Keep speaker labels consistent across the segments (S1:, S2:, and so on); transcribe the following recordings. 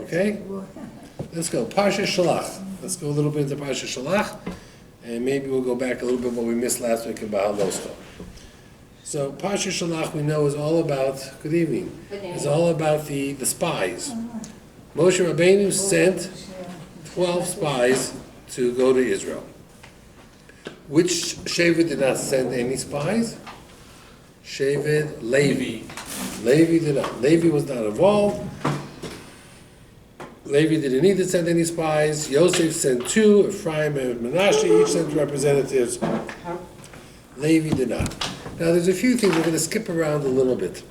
S1: Okay? Let's go. Parsha Shelach. Let's go a little bit into Parsha Shelach, and maybe we'll go back a little bit what we missed last week about Losto. So Parsha Shelach we know is all about, good evening, is all about the spies. Moshe Rabbeinu sent 12 spies to go to Israel. Which Shevet did not send any spies? Shevet Levi. Levi did not. Levi was not involved. Levi didn't need to send any spies. Yosef sent 2. Ephraim and Menashe each sent representatives. Levi did not. Now there's a few things we're going to skip around a little bit.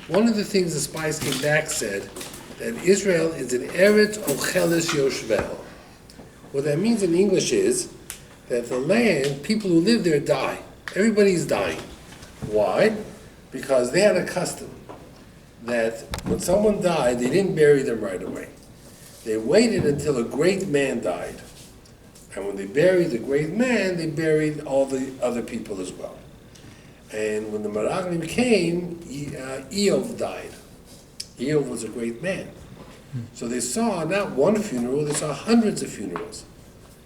S1: One of the things the spies came back said that Israel is an Eretz Ocheles Yoshvel. What that means in English is that the land, people who live there die. Everybody's dying. Why? Because they had a custom that when someone died, they didn't bury them right away. They waited until a great man died. And when they buried the great man, they buried all the other people as well. And when the Meraglim came, Eov died. Eov was a great man. So they saw not one funeral, they saw hundreds of funerals.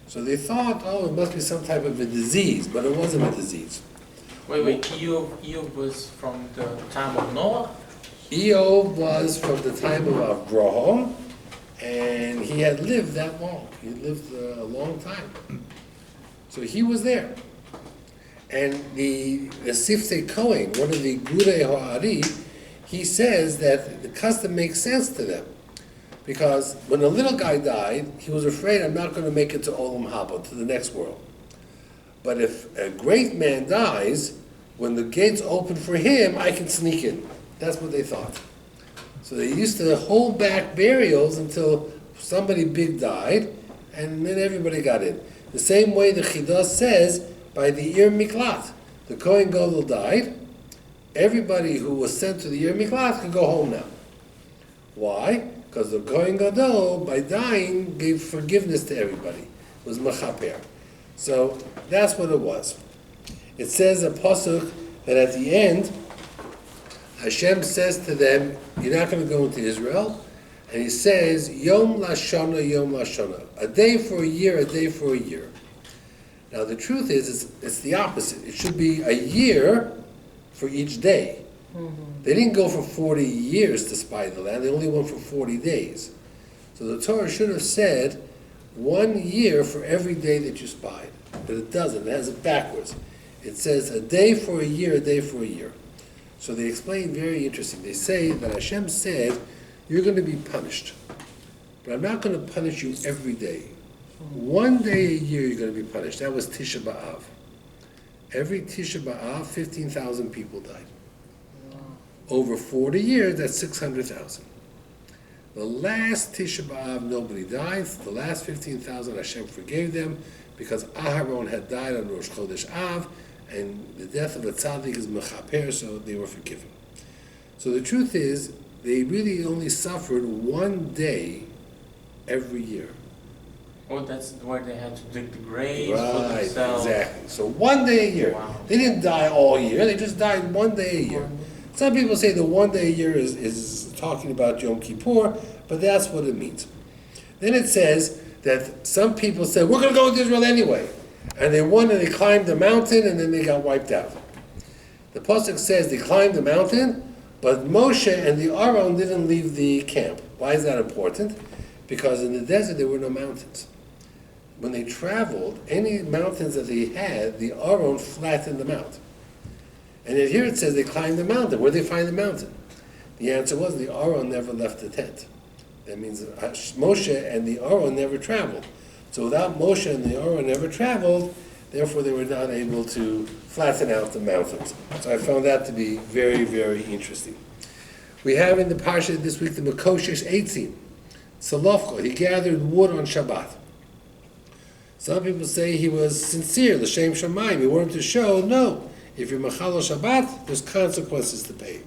S1: So they thought, oh, it must be some type of a disease, but it wasn't a disease.
S2: Wait, Eov was from the time of Noah?
S1: Eov was from the time of Avraham, and he had lived that long. He lived a long time. So he was there. And the Siftei Kohen, one of the Gurei Ha'ari, he says that the custom makes sense to them. Because when a little guy died, he was afraid, I'm not going to make it to Olam Haba, to the next world. But if a great man dies, when the gates open for him, I can sneak in. That's what they thought. So they used to hold back burials until somebody big died, and then everybody got in. The same way the Chidah says, by the Ir Miklat. The Kohen Gadol died, everybody who was sent to the Ir Miklat could go home now. Why? Because the Kohen Gadol, by dying, gave forgiveness to everybody. It was Mechaper. So that's what it was. It says a pasuk that at the end, Hashem says to them, you're not going to go into Israel. And he says, Yom Lashana, Yom Lashana. A day for a year, a day for a year. Now the truth is, it's the opposite. It should be a year for each day. Mm-hmm. They didn't go for 40 years to spy the land. They only went for 40 days. So the Torah should have said 1 year for every day that you spied. But it doesn't. It has it backwards. It says a day for a year, a day for a year. So they explain very interesting. They say that Hashem said, you're going to be punished. But I'm not going to punish you every day. 1 day a year you're going to be punished. That was Tisha B'Av. Every Tisha B'Av, 15,000 people died. Over 40 years, that's 600,000. The last Tisha B'Av, nobody died. The last 15,000, Hashem forgave them because Aharon had died on Rosh Chodesh Av, and the death of a tzaddik is mechaper, so they were forgiven. So the truth is, they really only suffered 1 day every year.
S2: Oh, that's where they had to dig the graves for
S1: Right,
S2: themselves.
S1: exactly. So 1 day a year.
S2: Wow.
S1: They didn't die all year, they just died 1 day a year. Some people say the 1 day a year is talking about Yom Kippur, but that's what it means. Then it says that some people said, we're going to go to Israel anyway. And they went and they climbed the mountain and then they got wiped out. The pasuk says they climbed the mountain, but Moshe and the Aaron didn't leave the camp. Why is that important? Because in the desert there were no mountains. When they traveled, any mountains that they had, the Aaron flattened them out. And then here it says they climbed the mountain. Where did they find the mountain? The answer was the Aaron never left the tent. That means Moshe and the Aaron never traveled. So without Moshe and the Aaron never traveled, therefore they were not able to flatten out the mountains. So I found that to be very, very interesting. We have in the Parsha this week the Mekoshesh Eitzim, Salofko. He gathered wood on Shabbat. Some people say he was sincere, l'shem shamayim. He wanted to show, no, if you're machal Shabbat, there's consequences to pay.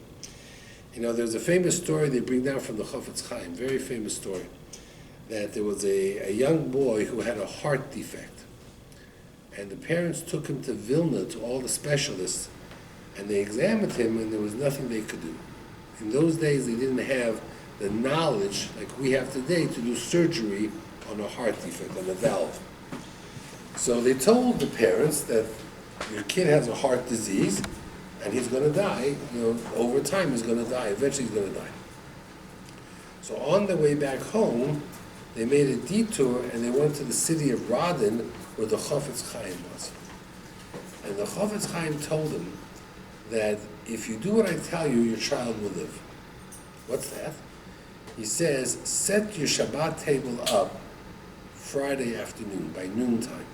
S1: You know, there's a famous story they bring down from the Chofetz Chaim, very famous story, that there was a young boy who had a heart defect. And the parents took him to Vilna, to all the specialists, and they examined him, and there was nothing they could do. In those days, they didn't have the knowledge like we have today to do surgery on a heart defect, on a valve. So they told the parents that your kid has a heart disease and he's going to die. Over time he's going to die. Eventually he's going to die. So on the way back home, they made a detour and they went to the city of Radin where the Chofetz Chaim was. And the Chofetz Chaim told them that if you do what I tell you, your child will live. What's that? He says, set your Shabbat table up Friday afternoon, by noontime.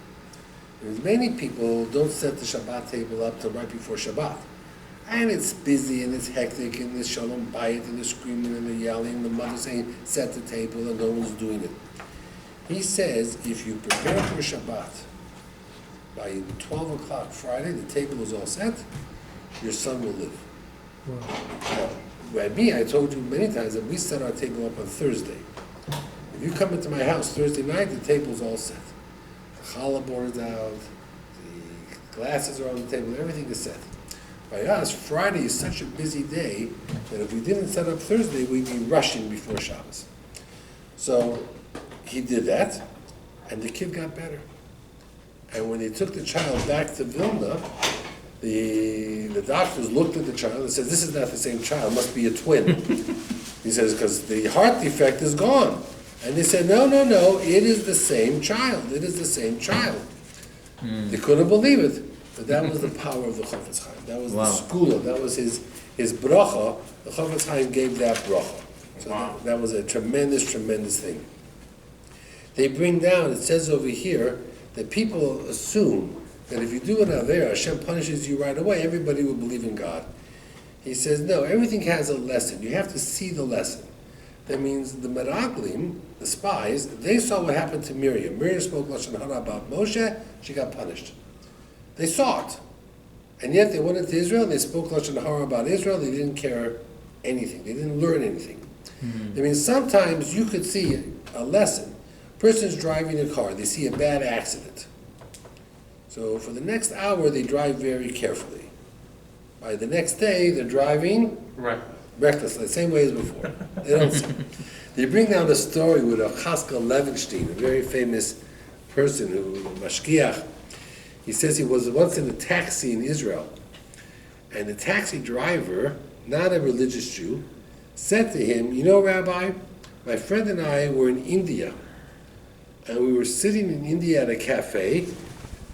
S1: Because many people don't set the Shabbat table up till right before Shabbat. And it's busy and it's hectic and there's shalom bayit and they're screaming and they're yelling and the mother's saying, set the table and no one's doing it. He says, if you prepare for Shabbat, by 12 o'clock Friday, the table is all set, your son will live. Wow. Now, by me, I told you many times that we set our table up on Thursday. If you come into my house Thursday night, the table's all set. The challah board is out, the glasses are on the table, everything is set. By us, Friday is such a busy day that if we didn't set up Thursday, we'd be rushing before Shabbos. So he did that, and the kid got better. And when they took the child back to Vilna, the doctors looked at the child and said, this is not the same child, must be a twin. He says, because the heart defect is gone. And they said, no, it is the same child. It is the same child. They couldn't believe it. But that was the power of the Chofetz Chaim. That was the skula. That was his bracha. The Chofetz Chaim gave that bracha. So that was a tremendous, tremendous thing. They bring down, it says over here, that people assume that if you do an Avera, Hashem punishes you right away, everybody will believe in God. He says, no, everything has a lesson. You have to see the lesson. That means the Meraglim, the spies, they saw what happened to Miriam. Miriam spoke Lashon Hara about Moshe, she got punished. They saw it. And yet they went into Israel, they spoke Lashon Hara about Israel, they didn't care anything. They didn't learn anything. That means sometimes you could see a lesson. A person's driving a car, they see a bad accident. So for the next hour, they drive very carefully. By the next day, they're driving recklessly, same way as before. They don't see. They bring down the story with a Chaskell Levenstein, a very famous person who, Mashkiach. He says he was once in a taxi in Israel, and the taxi driver, not a religious Jew, said to him, you know, Rabbi, my friend and I were in India, and we were sitting in India at a cafe,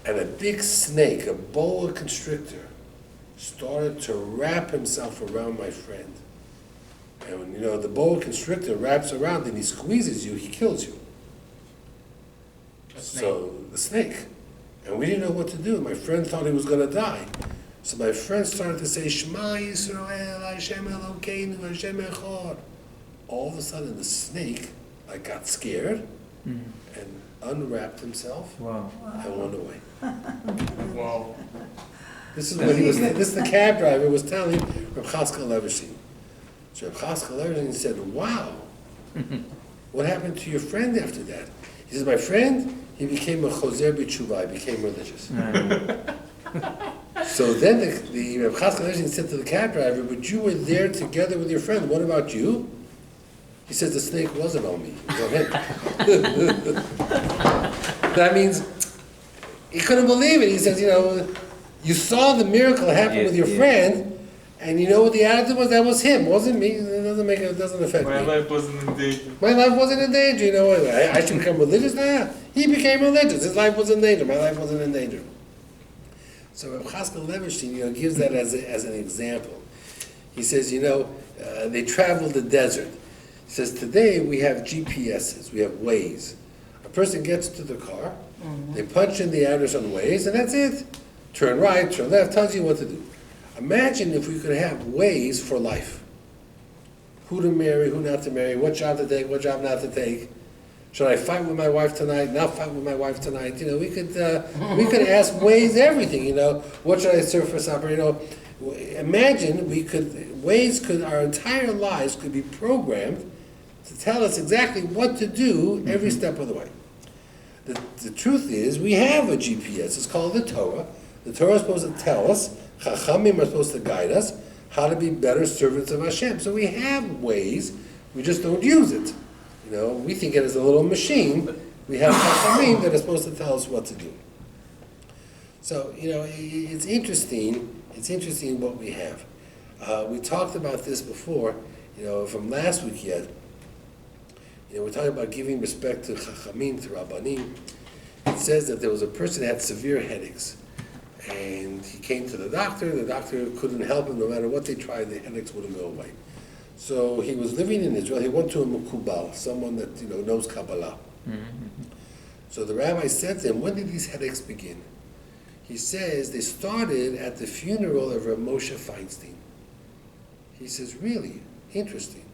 S1: and a big snake, a boa constrictor, started to wrap himself around my friend. And when, the boa constrictor wraps around and he squeezes you, he kills you. So, the snake. And we didn't know what to do. My friend thought he was going to die. So my friend started to say, Shema Yisrael, Hashem Elokeinu, Hashem Echad. All of a sudden, the snake got scared and unwrapped himself and went away.
S2: Wow.
S1: This is what this is the cab driver was telling Reb Chaskell Levenstein. So Reb Chaskell Levenstein said, wow, what happened to your friend after that? He says, my friend, he became a choser b'tshuva, he became religious. So then the Reb Chaskell Levenstein said to the cab driver, but you were there together with your friend, what about you? He says, the snake wasn't on me, it was on him. That means, he couldn't believe it. He says, you saw the miracle happen with your friend, and you know what the attitude was? That was him, wasn't me. It doesn't affect me.
S2: My life wasn't in danger.
S1: My life wasn't in danger. I should become religious now. He became religious. His life was in danger. My life wasn't in danger. So Reb Chaskell Levenstein, gives that as an example. He says, they traveled the desert. He says, today we have GPSs, we have Waze. A person gets to the car, they punch in the address on Waze, and that's it. Turn right, turn left, tells you what to do. Imagine if we could have Waze for life. Who to marry, who not to marry, what job to take, what job not to take. Should I fight with my wife tonight, not fight with my wife tonight? We could ask Waze everything, What should I serve for supper, Imagine our entire lives could be programmed to tell us exactly what to do every step of the way. The truth is, we have a GPS. It's called the Torah. The Torah is supposed to tell us. Chachamim are supposed to guide us. how to be better servants of Hashem. So we have ways, we just don't use it. We think it is a little machine. We have chachamim that are supposed to tell us what to do. So, it's interesting what we have. We talked about this before, from last week yet. We're talking about giving respect to chachamim, to rabbanim. It says that there was a person that had severe headaches. And he came to the doctor couldn't help him. No matter what they tried, the headaches wouldn't go away. So he was living in Israel. He went to a mukubal, someone that knows Kabbalah. So the rabbi said to him, when did these headaches begin? He says they started at the funeral of Rav Moshe Feinstein. He says, really? Interesting.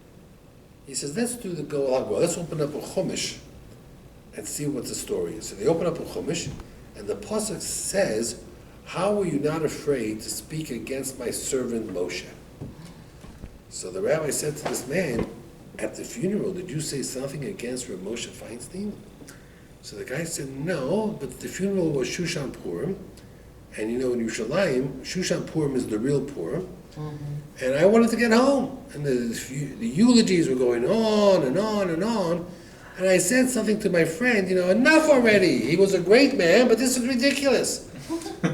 S1: He says, let's do the Goel HaGoel. Let's open up a Chumash and see what the story is. So they open up a Chumash, and the pasuk says, how were you not afraid to speak against my servant Moshe? So the rabbi said to this man, at the funeral, did you say something against Rav Moshe Feinstein? So the guy said, no, but the funeral was Shushan Purim. And in Yerushalayim, Shushan Purim is the real Purim. And I wanted to get home. And the eulogies were going on and on and on. And I said something to my friend, enough already. He was a great man, but this is ridiculous.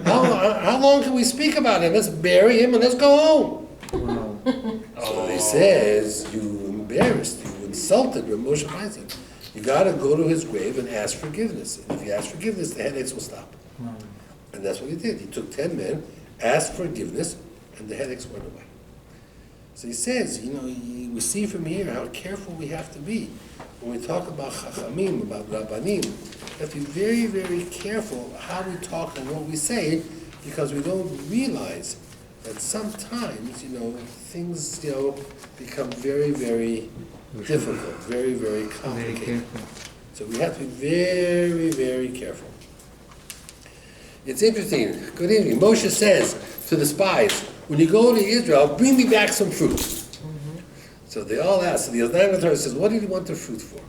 S1: How long can we speak about him? Let's bury him and let's go home. So he says, you embarrassed, you insulted Rav Moshe Feinstein. You got to go to his grave and ask forgiveness. And if you ask forgiveness, the headaches will stop. And that's what he did. He took 10 men, asked forgiveness, and the headaches went away. So he says, we see from here how careful we have to be. When we talk about chachamim, about rabbanim, we have to be very, very careful how we talk and what we say, because we don't realize that sometimes, things, become very, very difficult, very, very complicated. So we have to be very, very careful. It's interesting. Good evening. Moshe says to the spies, when you go to Israel, bring me back some fruit. So they all ask. So the Oznai Torah says, what did he want the fruit for?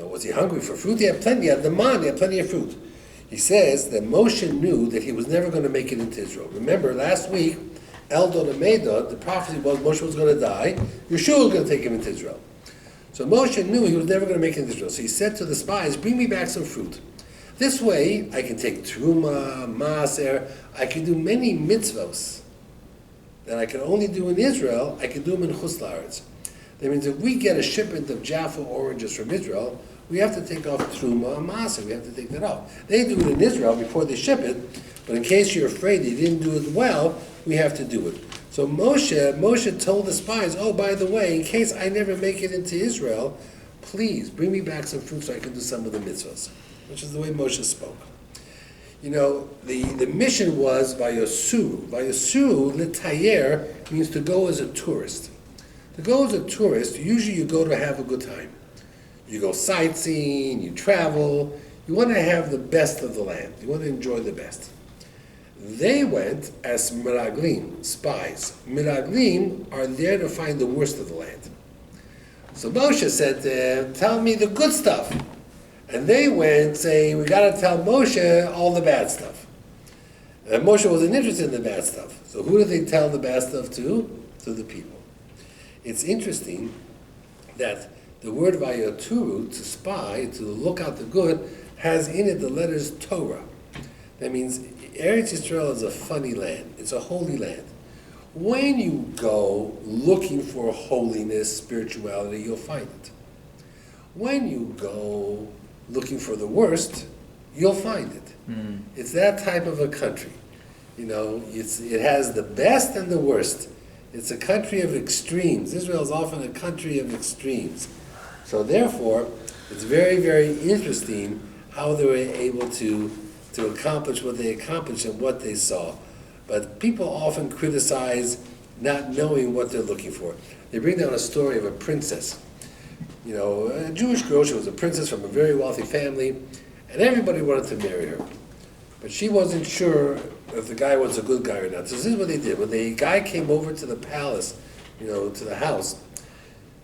S1: Was he hungry for fruit? He had plenty. He had the man. He had plenty of fruit. He says that Moshe knew that he was never going to make it into Israel. Remember, last week, Eldon and Medad, the prophecy was Moshe was going to die. Yeshua was going to take him into Israel. So Moshe knew he was never going to make it into Israel. So he said to the spies, bring me back some fruit. This way, I can take Truma, Maaser, I can do many mitzvos that I can only do in Israel, I can do them in Chutz La'aretz. That means if we get a shipment of Jaffa oranges from Israel, we have to take off Truma and Maaser, we have to take that off. They do it in Israel before they ship it, but in case you're afraid they didn't do it well, we have to do it. So Moshe told the spies, oh, by the way, in case I never make it into Israel, please bring me back some fruit so I can do some of the mitzvahs. Which is the way Moshe spoke. The mission was Vayosuru. Vayosuru, litayer, means to go as a tourist. To go as a tourist, usually you go to have a good time. You go sightseeing, you travel, you want to have the best of the land. You want to enjoy the best. They went as miraglim, spies. Miraglim are there to find the worst of the land. So Moshe said, tell me the good stuff. And they went saying, we got to tell Moshe all the bad stuff. And Moshe wasn't interested in the bad stuff. So who did they tell the bad stuff to? To the people. It's interesting that the word vayoturu, to spy, to look out the good, has in it the letters Torah. That means Eretz Yisrael is a funny land. It's a holy land. When you go looking for holiness, spirituality, you'll find it. When you go looking for the worst, you'll find it. It's that type of a country. It has the best and the worst. It's a country of extremes. Israel is often a country of extremes. So therefore, it's very, very interesting how they were able to accomplish what they accomplished and what they saw. But people often criticize not knowing what they're looking for. They bring down a story of a princess. A Jewish girl, she was a princess from a very wealthy family, and everybody wanted to marry her. But she wasn't sure if the guy was a good guy or not. So this is what they did. When the guy came over to the palace, to the house,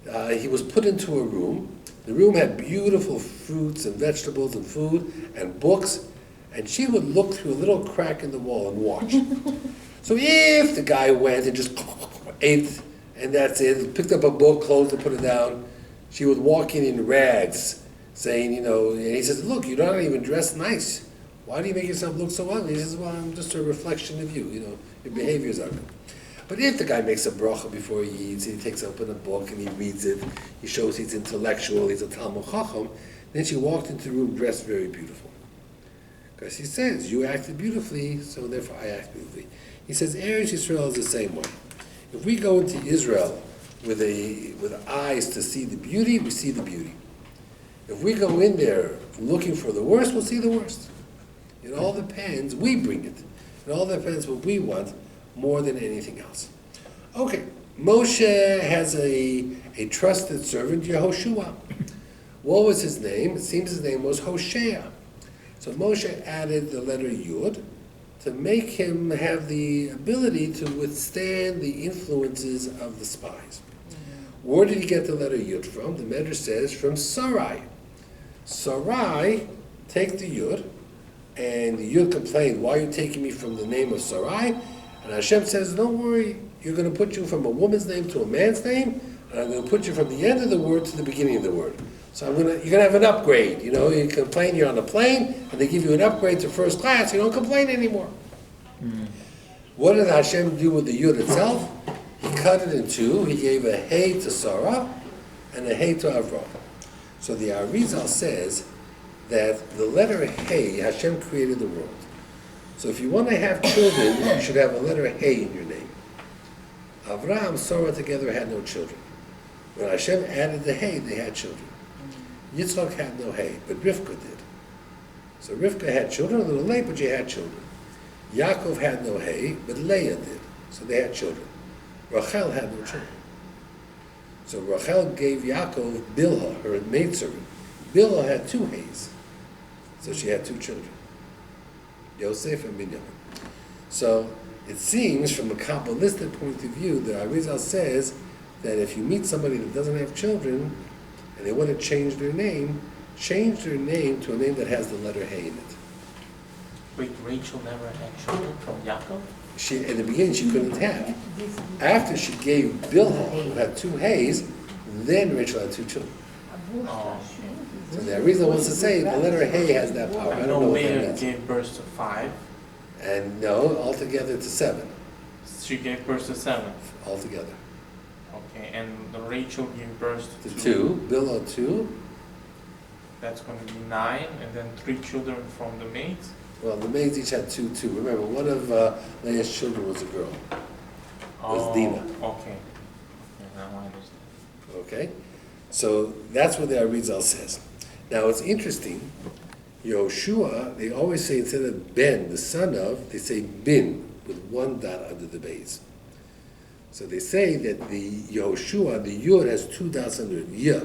S1: he was put into a room. The room had beautiful fruits and vegetables and food and books, and she would look through a little crack in the wall and watch. So if the guy went and just ate, and that's it, picked up a book, closed it, put it down, she would walk in rags, saying, and he says, look, you're not even dressed nice. Why do you make yourself look so ugly? He says, well, I'm just a reflection of you, your behavior is ugly. But if the guy makes a bracha before he eats, he takes open a book and he reads it, he shows he's intellectual, he's a Talmud Chacham, then she walked into the room dressed very beautiful. Because he says, you acted beautifully, so therefore I act beautifully. He says, Eretz Yisrael is the same way. If we go into Israel with eyes to see the beauty, we see the beauty. If we go in there looking for the worst, we'll see the worst. It all depends, we bring it. It all depends what we want more than anything else. Okay, Moshe has a trusted servant, Yehoshua. What was his name? It seems his name was Hoshea. So Moshe added the letter Yud to make him have the ability to withstand the influences of the spies. Where did he get the letter Yud from? The Medrash says from Sarai. Sarai, take the Yud, and the Yud complained, why are you taking me from the name of Sarai? And Hashem says, don't worry, you're going to put you from a woman's name to a man's name, and I'm going to put you from the end of the word to the beginning of the word. So you're going to have an upgrade. You complain you're on a plane, and they give you an upgrade to first class, you don't complain anymore. What did Hashem do with the Yud itself? He cut it in two. He gave a Hey to Sarah and a Hey to Avram. So the Arizal says that the letter Hey, Hashem created the world. So if you want to have children, you should have a letter Hey in your name. Avram, Sarah together had no children. When Hashem added the Hey, they had children. Yitzchak had no Hey, but Rivka did. So Rivka had children, a little late, but she had children. Yaakov had no Hey, but Leah did. So they had children. Rachel had no children. So Rachel gave Yaakov Bilhah, her maidservant. Bilhah had two Heys. So she had two children, Yosef and Binyamin. So it seems, from a Kabbalistic point of view, the Arizal says that if you meet somebody that doesn't have children, and they want to change their name to a name that has the letter Hey in it.
S2: Wait, Rachel never had children from Yaakov?
S1: In the beginning, she couldn't have. After she gave Bilhah, who had two Heys, then Rachel had two children.
S2: Oh.
S1: So the Arizal wants to say the letter Hey has that power. I don't know what that
S2: Leah
S1: means.
S2: gave birth to 5.
S1: And no, altogether to 7.
S2: She gave birth to 7.
S1: Altogether.
S2: Okay, and the Rachel gave birth
S1: To 2, Bilhah 2.
S2: That's going to be 9, and then 3 children from the maids.
S1: Well, the maids each had 2. Remember, one of Leah's children was a girl. Was Dinah.
S2: Okay. Now I understand.
S1: Okay? So that's what the Arizal says. Now it's interesting, Yehoshua, they always say instead of Ben, the son of, they say bin, with one dot under the base. So they say that the Yehoshua, the Yud has 2 dots under it, Yah.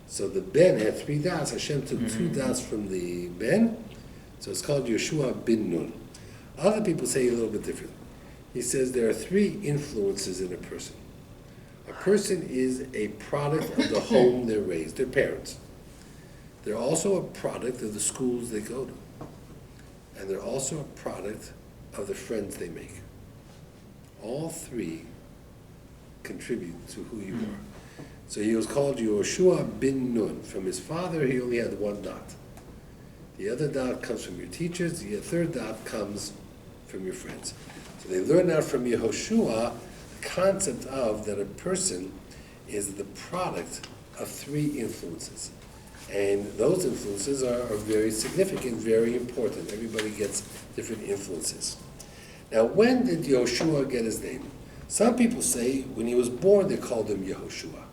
S1: So the Ben had 3 dots, Hashem took 2 dots from the Ben, so it's called Yeshua bin Nun. Other people say a little bit different. He says there are 3 influences in a person. A person is a product of the home they're raised, their parents. They're also a product of the schools they go to. And they're also a product of the friends they make. All 3 contribute to who you are. So he was called Yehoshua bin Nun. From his father, he only had 1 dot. The other dot comes from your teachers. The third dot comes from your friends. So they learn out from Yehoshua the concept of that a person is the product of 3 influences. And those influences are very significant, very important. Everybody gets different influences. Now, when did Yehoshua get his name? Some people say when he was born they called him Yehoshua.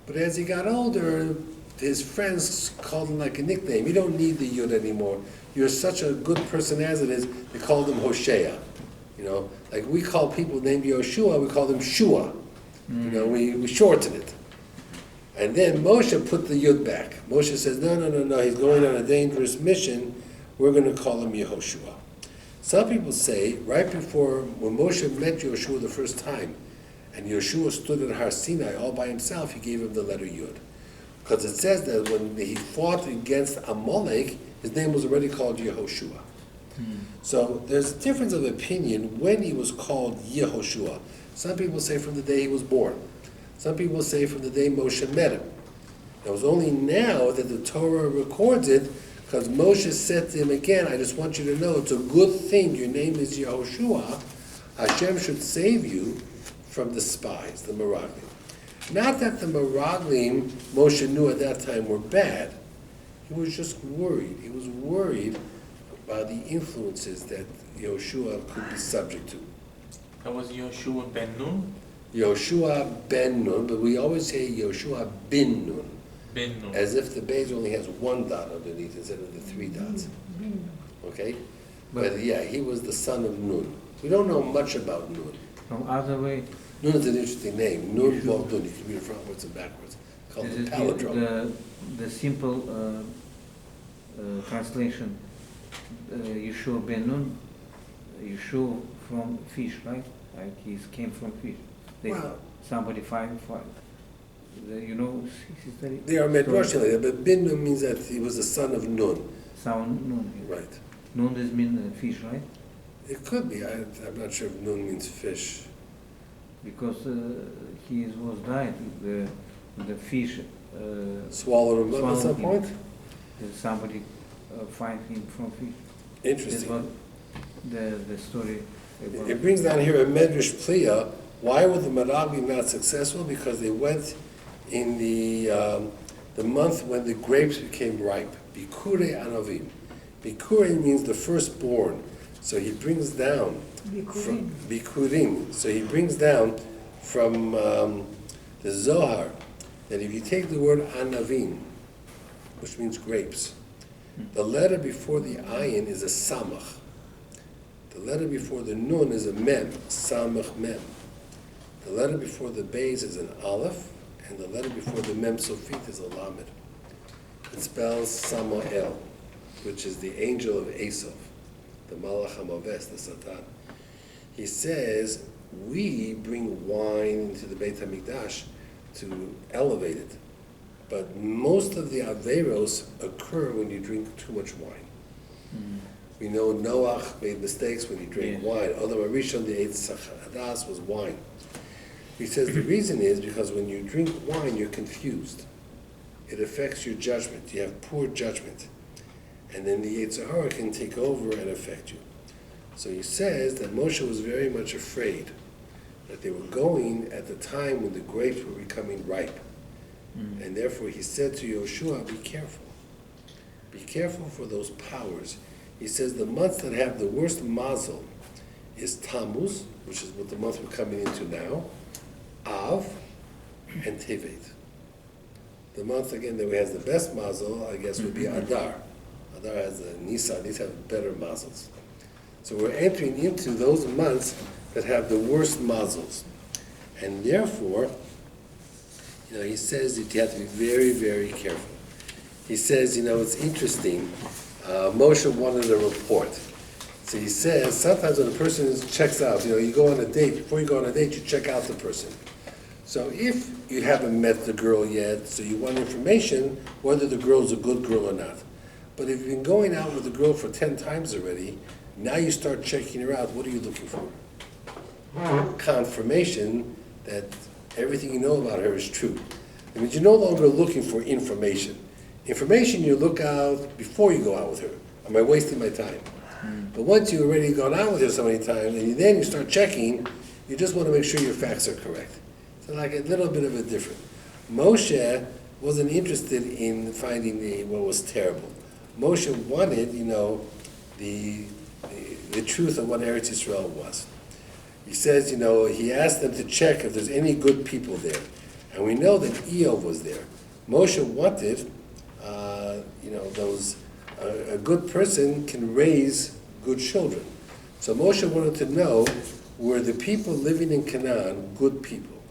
S1: But as he got older, his friends called him like a nickname. You don't need the Yud anymore. You're such a good person as it is, they called him Hoshea. Like we call people named Yehoshua, we call them Shua. We shorten it. And then Moshe put the Yud back. Moshe says, no, he's going on a dangerous mission. We're going to call him Yehoshua. Some people say, right before, when Moshe met Yehoshua the first time, and Yehoshua stood at Har Sinai all by himself, he gave him the letter Yud. Because it says that when he fought against Amalek, his name was already called Yehoshua. So there's a difference of opinion when he was called Yehoshua. Some people say from the day he was born. Some people say from the day Moshe met him. It was only now that the Torah records it, because Moshe said to him again, I just want you to know it's a good thing your name is Yehoshua. Hashem should save you from the spies, the Meraglim. Not that the Meraglim Moshe knew at that time were bad. He was just worried. He was worried about the influences that Yehoshua could be subject to.
S2: That was Yoshua ben Nun?
S1: Yehoshua ben Nun, but we always say Yehoshua bin Nun.
S2: Ben Nun.
S1: As if the base only has one dot underneath instead of the three dots. Okay? But yeah, he was the son of Nun. We don't know much about Nun.
S3: From other way,
S1: Nun is an interesting name. Nun Vav Nun. You can read it frontwards and backwards. Called
S3: this
S1: the
S3: is
S1: palindrome.
S3: the simple translation. Yeshua ben Nun, Yeshua from fish, right? Like he came from fish.
S1: Wow.
S3: Somebody find. You know, history.
S1: They are Medrash like that, but Bin Nun means that he was the son of Nun.
S3: Sound Nun.
S1: Right.
S3: Nun does mean fish, right?
S1: It could be. I'm not sure if Nun means fish.
S3: Because he was died, the fish
S1: Swallowed him up at some
S3: him.
S1: point?
S3: Somebody find him from fish.
S1: Interesting.
S3: That's what the story about.
S1: It brings down here a Medrash Pliya. Why were the Meraglim not successful? Because they went in the month when the grapes became ripe. Bikure Anavim. Bikure means the firstborn. So he brings down from Bikurim. So he brings down from the Zohar that if you take the word Anavim, which means grapes, the letter before the ayin is a samach. The letter before the nun is a mem, samach mem. The letter before the beis is an aleph, and the letter before the mem sofit is a lamed. It spells Samael, which is the angel of Esav, the Malach HaMaves, the Satan. He says, we bring wine into the Beit HaMikdash to elevate it. But most of the Averos occur when you drink too much wine. We know Noach made mistakes when he drank wine. Although Arishon, the eighth Hadas, was wine. He says the reason is because when you drink wine, you're confused. It affects your judgment. You have poor judgment. And then the Yetzer Hara can take over and affect you. So he says that Moshe was very much afraid that they were going at the time when the grapes were becoming ripe. And therefore he said to Yoshua, be careful. Be careful for those powers. He says the months that have the worst mazel is Tammuz, which is what the month we're coming into now, Av, and Tevet. The month, again, that has the best mazel, I guess, would be Adar. Adar has a Nisan. These have better mazels. So we're entering into those months that have the worst mazels. And therefore, he says that you have to be very, very careful. He says, it's interesting, Moshe wanted a report. So he says, sometimes when a person checks out, you go on a date, before you go on a date, you check out the person. So if you haven't met the girl yet, so you want information whether the girl's a good girl or not. But if you've been going out with the girl for 10 times already, now you start checking her out, what are you looking for? Confirmation that everything you know about her is true. It means you're no longer looking for information. Information you look out before you go out with her. Am I wasting my time? But once you've already gone out with her so many times, and then you start checking, you just want to make sure your facts are correct. So like a little bit of a different. Moshe wasn't interested in finding what was terrible. Moshe wanted, the truth of what Eretz Yisrael was. He says, he asked them to check if there's any good people there. And we know that Eov was there. Moshe wanted, a good person can raise good children. So Moshe wanted to know, were the people living in Canaan good people?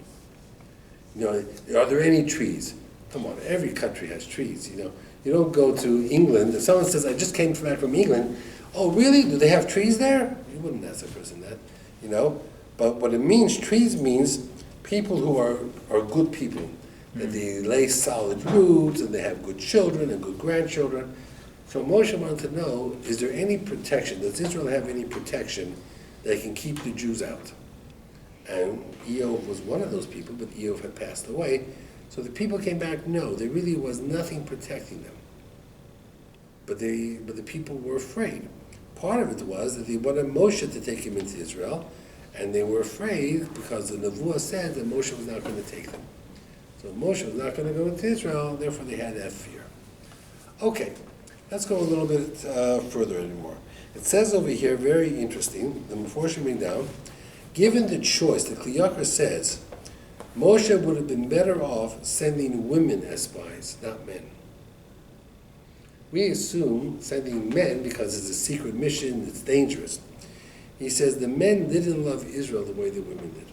S1: Are there any trees? Come on, every country has trees, You don't go to England, if someone says, I just came back from England, oh really, do they have trees there? You wouldn't ask a person that, But what it means, trees means people who are good people, that they lay solid roots and they have good children and good grandchildren. So Moshe wanted to know, is there any protection? Does Israel have any protection that can keep the Jews out? And Eov was one of those people, but Eov had passed away. So the people came back, no, there really was nothing protecting them. But the people were afraid. Part of it was that they wanted Moshe to take him into Israel, and they were afraid because the Nevuah said that Moshe was not going to take them. So Moshe was not going to go into Israel, therefore they had that fear. Okay, let's go a little bit further anymore. It says over here, very interesting, the Meforshim bring down, given the choice, the Kli Yakar says, Moshe would have been better off sending women as spies, not men. We assume sending men because it's a secret mission, it's dangerous. He says the men didn't love Israel the way the women did.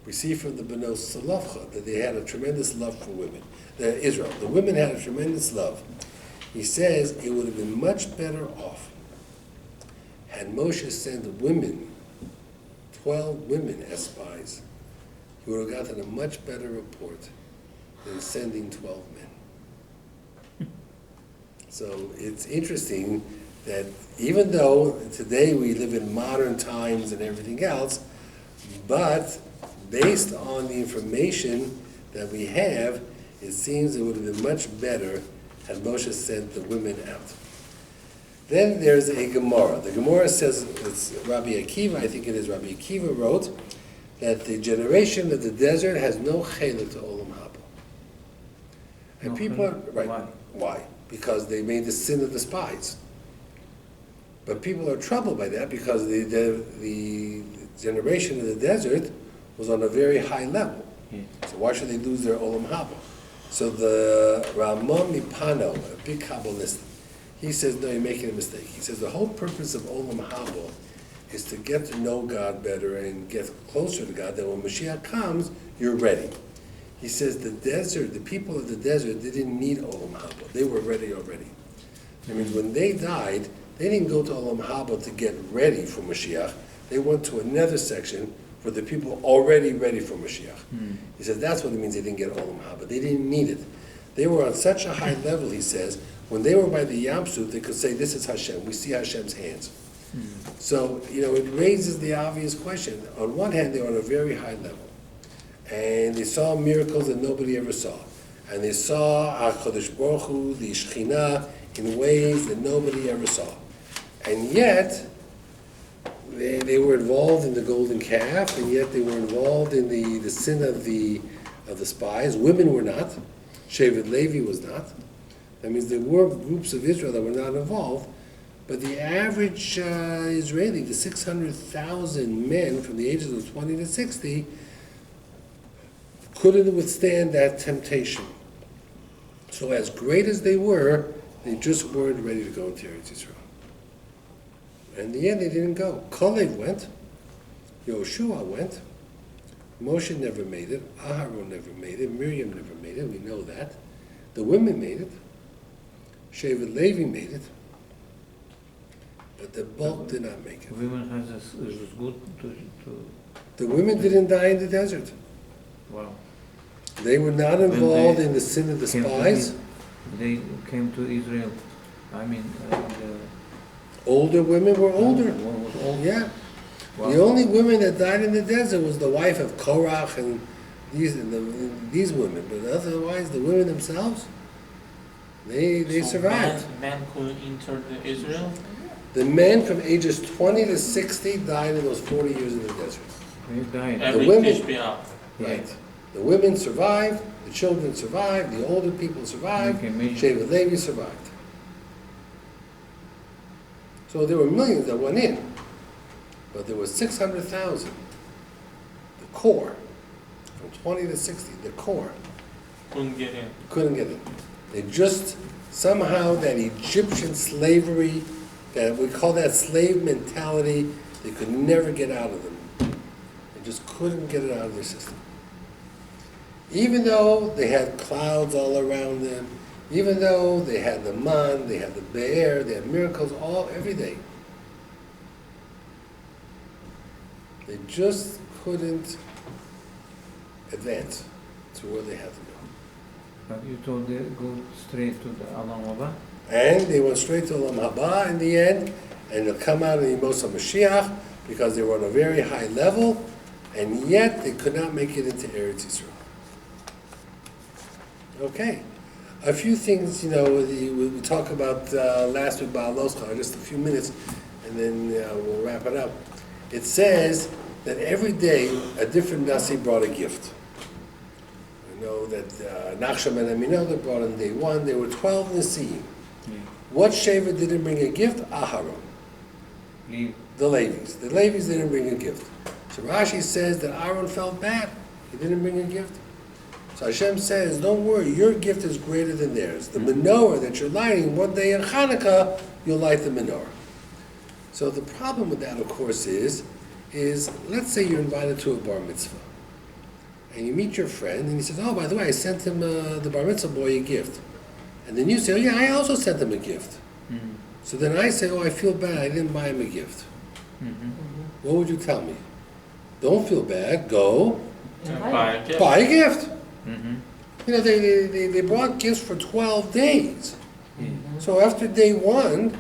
S1: We see from the Benos Salavcha that they had a tremendous love for women. Israel, the women had a tremendous love. He says it would have been much better off had Moshe sent women, 12 women as spies. He would have gotten a much better report than sending 12 men. So it's interesting that even though today we live in modern times and everything else, but based on the information that we have, it seems it would have been much better had Moshe sent the women out. Then there's a Gemara. The Gemara says, it's Rabbi Akiva, I think it is Rabbi Akiva wrote, that the generation of the desert has no chelik to Olam Haba. And
S3: No
S1: people are,
S3: chelik?
S1: right, why? Because they made the sin of the spies. But people are troubled by that because the generation of the desert was on a very high level.
S3: Yeah.
S1: So why should they lose their Olam Haba? So the Ramon Mipano, a big Kabbalist, he says, no, you're making a mistake. He says the whole purpose of Olam Haba is to get to know God better and get closer to God, that when Mashiach comes, you're ready. He says the desert, the people of the desert didn't need Olam Haba. They were ready already. That means when they died, they didn't go to Olam Haba to get ready for Mashiach. They went to another section for the people already ready for Mashiach. He says that's what it means they didn't get Olam Haba. They didn't need it. They were on such a high level, he says, when they were by the Yam Suf, they could say, this is Hashem. We see Hashem's hands. So, it raises the obvious question. On one hand, they were on a very high level. And they saw miracles that nobody ever saw. And they saw HaKadosh Baruch Hu, the Shekhinah, in ways that nobody ever saw. And yet, they were involved in the golden calf, and yet they were involved in the sin of the spies. Women were not. Shevet Levi was not. That means there were groups of Israel that were not involved, but the average Israeli, the 600,000 men from the ages of 20 to 60, couldn't withstand that temptation. So as great as they were, they just weren't ready to go into Eretz Israel. And in the end, they didn't go. Kalev went, Yoshua went, Moshe never made it, Aharon never made it, Miriam never made it, we know that. The women made it, Shevet Levi made it, but the bulk did not make it.
S3: Women has is good to
S1: The women didn't die in the desert.
S3: wow.
S1: They were not involved in the sin of the
S3: Came to
S1: spies.
S3: They came to Israel. I mean,
S1: Older women were older.
S3: one was old.
S1: Yeah.
S3: Wow.
S1: The only women that died in the desert was the wife of Korach and these women. But otherwise, the women themselves, they
S2: So
S1: survived.
S2: Men could enter the Israel.
S1: The men from ages 20 to 60 died in those 40 years in the desert.
S3: They died.
S2: Every
S1: women-
S2: Tishbiah.
S1: Right. The women survived, the children survived, the older people survived,
S3: Okay, maybe-
S1: Shevet Levi survived. So there were millions that went in, but there was 600,000. The core, from 20 to 60, the core,
S2: Couldn't get in.
S1: couldn't get in. They just, somehow that Egyptian slavery, that we call that slave mentality, they could never get out of them. They just couldn't get it out of their system. Even though they had clouds all around them, even though they had the man, they had the bear, they had miracles every day. They just couldn't advance to where they had to go.
S3: But you told they go straight to the Alam Oba?
S1: And they went straight to Olam Haba in the end, and they'll come out in the Yemos HaMashiach because they were on a very high level, and yet they could not make it into Eretz Yisrael. Okay. A few things, we talk about last week, Ba'aloscha, just a few minutes, and then we'll wrap it up. It says that every day a different Nasi brought a gift. You know that Nachshon and Aminadab brought on day one. There were 12 Nasiim. What Shevet didn't bring a gift? Aharon. The Levies. The Levies didn't bring a gift. So Rashi says that Aaron felt bad. He didn't bring a gift. So Hashem says, don't worry, your gift is greater than theirs. The menorah that you're lighting, one day in Hanukkah, you'll light the menorah. So the problem with that, of course, is let's say you're invited to a bar mitzvah. And you meet your friend, and he says, oh, by the way, I sent him, the bar mitzvah boy, a gift. And then you say, oh yeah, I also sent him a gift. Mm-hmm. So then I say, oh, I feel bad, I didn't buy him a gift. Mm-hmm. What would you tell me? Don't feel bad, go
S2: buy a gift.
S1: Buy a gift.
S3: Mm-hmm.
S1: They brought gifts for 12 days. Mm-hmm. So after day 1,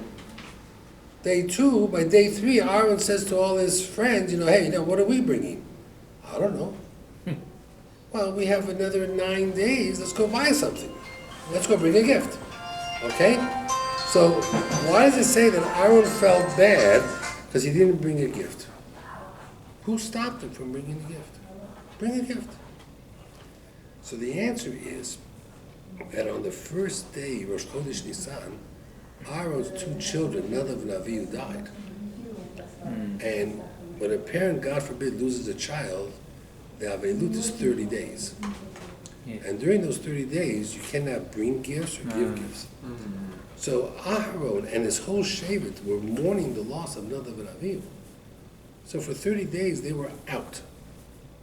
S1: day 2, by day 3, Aaron says to all his friends, hey, what are we bringing? I don't know. Well, we have another 9 days, let's go buy something. Let's go bring a gift. Okay? So why does it say that Aaron felt bad because he didn't bring a gift? Who stopped him from bringing a gift? Bring a gift. So the answer is that on the first day, Rosh Chodesh Nisan, Aaron's 2 children, Nadav and Avihu, died. And when a parent, God forbid, loses a child, the Avelut is 30 days. And during those 30 days, you cannot bring gifts or give gifts. So Aaron and his whole Shevet were mourning the loss of Nadav and Avihu. So for 30 days, they were out.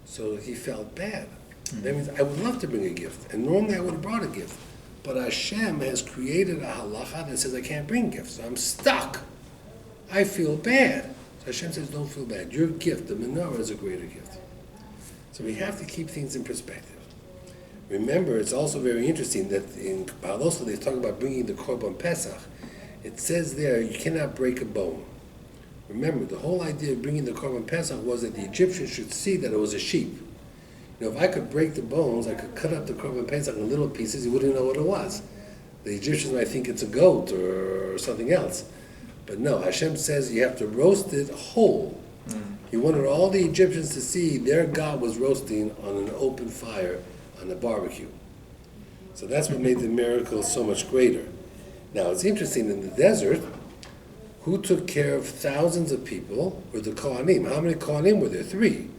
S1: So he felt bad. That means I would love to bring a gift, and normally I would have brought a gift. But Hashem has created a halacha that says I can't bring gifts, so I'm stuck. I feel bad. So Hashem says, don't feel bad. Your gift, the menorah, is a greater gift. So we have to keep things in perspective. Remember, it's also very interesting that in Ba'aloscha they talk about bringing the Korban Pesach. It says there, you cannot break a bone. Remember, the whole idea of bringing the Korban Pesach was that the Egyptians should see that it was a sheep. If I could break the bones, I could cut up the Korban Pesach in little pieces, you wouldn't know what it was. The Egyptians might think it's a goat or something else. But no, Hashem says you have to roast it whole. He wanted all the Egyptians to see their God was roasting on an open fire on a barbecue. So that's what made the miracle so much greater. Now, it's interesting, in the desert, who took care of thousands of people were the Kohanim. How many Kohanim were there? 3.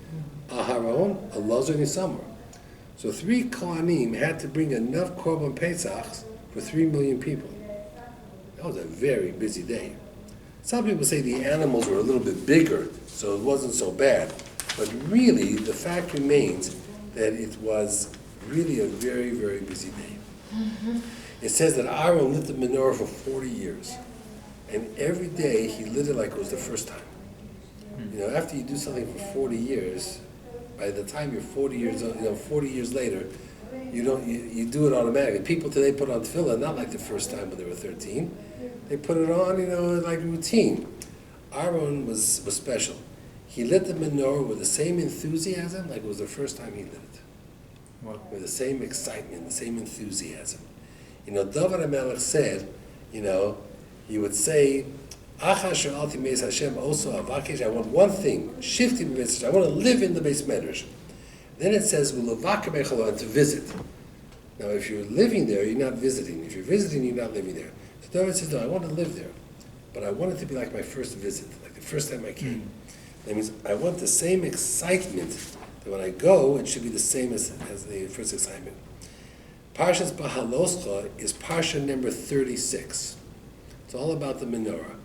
S1: Aharon, Elazar, and Isamar. So 3 Kohanim had to bring enough Korban Pesachs for 3 million people. That was a very busy day. Some people say the animals were a little bit bigger, so it wasn't so bad. But really, the fact remains that it was really a very, very busy day. Mm-hmm. It says that Aaron lit the menorah for 40 years. And every day he lit it like it was the first time. After you do something for 40 years, by the time you're 40 years old, 40 years later, you do it automatically. People today put on tefillah not like the first time when they were 13. They put it on, like routine. Aaron was special. He lit the menorah with the same enthusiasm like it was the first time he lit it. Wow. With the same excitement, the same enthusiasm. David HaMelech said, he would say, Hashem also I want one thing, shifting the message. I want to live in the base medrash. Then it says, and to visit. Now, if you're living there, you're not visiting. If you're visiting, you're not living there. So David says, no, I want to live there, but I want it to be like my first visit, like the first time I came. That means I want the same excitement that when I go, it should be the same as the first excitement. Parshas Ba'aloscha is Parsha number 36. It's all about the menorah.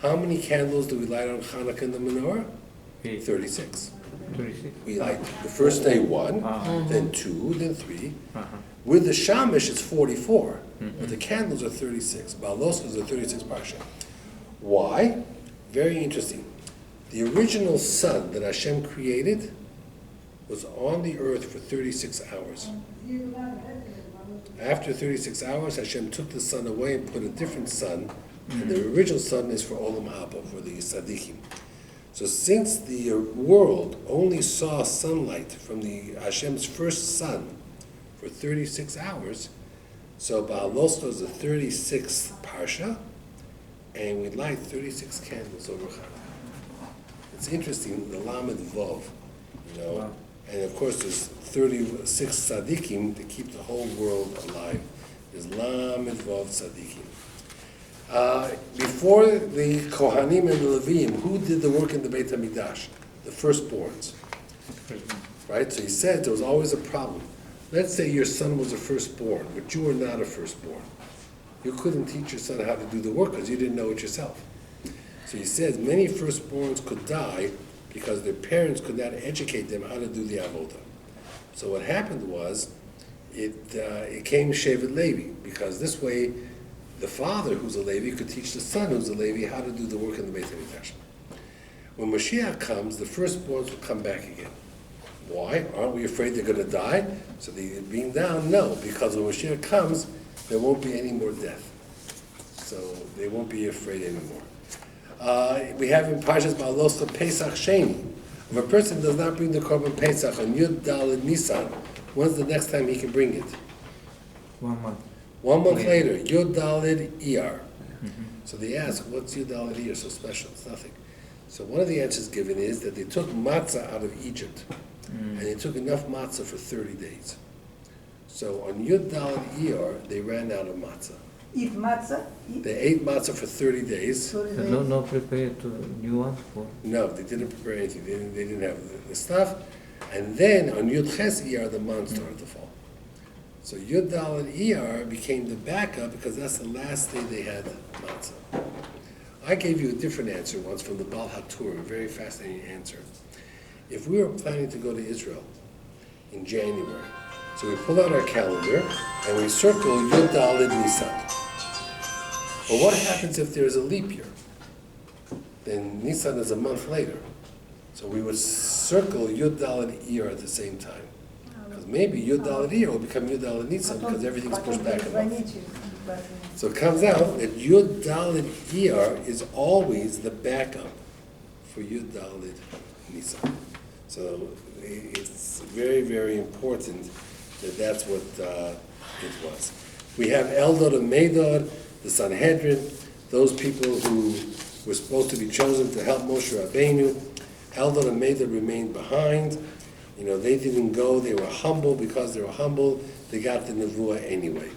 S1: How many candles do we light on Hanukkah in the menorah? 36.
S3: 36.
S1: We light the first day 1, then 2, then 3. With the shamish, it's 44, but the candles are 36. Ba'aloscha is a 36 parsha. Why? Very interesting. The original sun that Hashem created was on the earth for 36 hours. After 36 hours, Hashem took the sun away and put a different sun, and the original sun is for Olam Haba, for the Tzaddikim. So since the world only saw sunlight from the Hashem's first sun for 36 hours, so Ba'alosto is the 36th Parsha, and we light 36 candles over Hanukkah. It's interesting, the Lamed Vov,
S3: Wow.
S1: and of course there's 36 tzaddikim to keep the whole world alive. There's Lamed Vov tzaddikim. Before the Kohanim and the Levim, who did the work in the Beit HaMikdash? The firstborns, right? So he said there was always a problem. Let's say your son was a firstborn, but you were not a firstborn. You couldn't teach your son how to do the work because you didn't know it yourself. So he says many firstborns could die because their parents could not educate them how to do the avodah. So what happened was, it came Shevet Levi, because this way the father who's a Levi could teach the son who's a Levi how to do the work in the Beit HaMikdash. When Mashiach comes, the firstborns will come back again. Why? Aren't we afraid they're going to die? So they're being down? No, because when Mashiach comes, there won't be any more death. So they won't be afraid anymore. We have in Parshas Ba'alosta Pesach Sheni. If a person does not bring the Korban Pesach on Yud Daled Nisan, when's the next time he can bring it?
S3: 1 month.
S1: 1 month later, Yud Daled Iyar. So they ask, what's Yud Daled Iyar so special? It's nothing. So one of the answers given is that they took matzah out of Egypt, and they took enough matzah for 30 days. So on Yud Daled Iyar, they ran out of matzah.
S4: Eat matzah?
S1: They ate matzah for 30 days.
S4: Sorry,
S3: No prepared to new one for.
S1: No, they didn't prepare anything. They didn't have the stuff. And then on Yud Ches Iyar, the man started to fall. So Yud Daled Iyar became the backup because that's the last day they had matzah. I gave you a different answer once from the Baal HaTur, a very fascinating answer. If we were planning to go to Israel in January, so we pull out our calendar and we circle Yud Daled Nisan. But what happens if there's a leap year? Then Nisan is a month later. So we would circle Yud Daled Iyar at the same time. Because maybe Yud Daled Iyar will become Yud Daled Nisan because everything's pushed back a month. So it comes out that Yud Daled Iyar is always the backup for Yud Daled Nisan. So it's very, very important that that's what it was. We have Eldad and Medad, the Sanhedrin, those people who were supposed to be chosen to help Moshe Rabbeinu. Eldad and Medad remained behind. They didn't go. They were humble. Because they were humble, they got the nevuah anyway.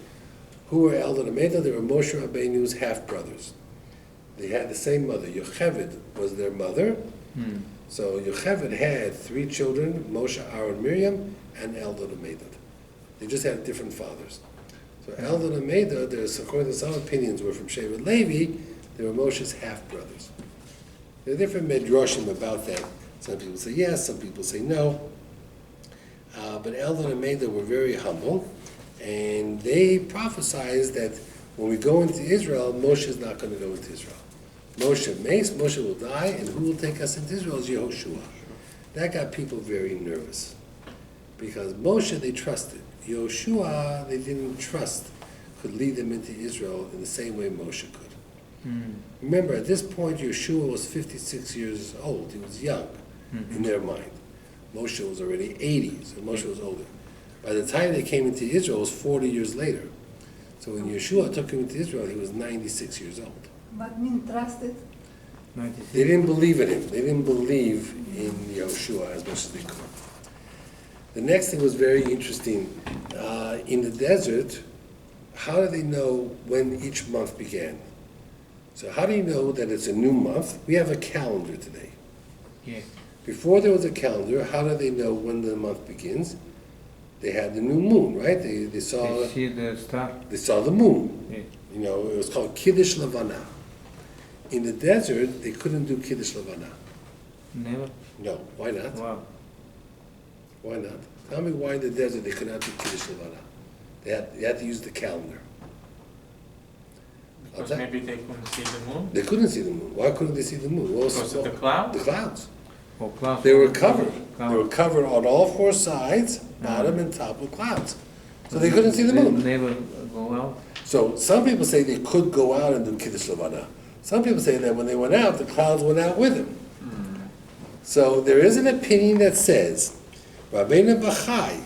S1: Who were Eldad and Medad? They were Moshe Rabbeinu's half-brothers. They had the same mother. Yocheved was their mother. So Yocheved had 3 children, Moshe, Aaron, Miriam, and Eldad and Medad. They just had different fathers. So Eldad and Medad, according to some opinions, were from Shevet Levi. They were Moshe's half-brothers. There are different medrashim about that. Some people say yes, some people say no. But Eldad and Medad were very humble, and they prophesied that when we go into Israel, Moshe is not going to go into Israel. Moshe will die, and who will take us into Israel is Yehoshua. That got people very nervous. Because Moshe they trusted. Yehoshua they didn't trust could lead them into Israel in the same way Moshe could. Remember, at this point, Yeshua was 56 years old. He was young in their mind. Moshe was already 80, so Moshe was older. By the time they came into Israel, it was 40 years later. So when Yeshua took him into Israel, he was 96 years old.
S4: But mean trusted?
S3: 96.
S1: They didn't believe in him. They didn't believe in Yehoshua as much as they could. The next thing was very interesting. In the desert, how do they know when each month began? So how do you know that it's a new month? We have a calendar today.
S3: Yeah.
S1: Before there was a calendar, how do they know when the month begins? They had the new moon, right? They saw.
S3: They see the star.
S1: They saw the moon.
S3: Yeah.
S1: It was called Kiddush Levana. In the desert, they couldn't do Kiddush Levana.
S3: Never.
S1: No, why not?
S3: Wow.
S1: Why not? Tell me why in the desert they could not do Kiddush Levana. They had to use the calendar.
S2: Because maybe they couldn't see the moon.
S1: They couldn't see the moon. Why couldn't they see the moon?
S2: Because of the clouds?
S1: The clouds.
S3: Oh, clouds.
S1: They were covered.
S3: Clouds.
S1: They were covered on all 4 sides, bottom and top with clouds. So they couldn't see the moon.
S3: They never go out.
S1: So some people say they could go out and do Kiddush Levana. Some people say that when they went out, the clouds went out with them. So there is an opinion that says, Rabbeinu Bachai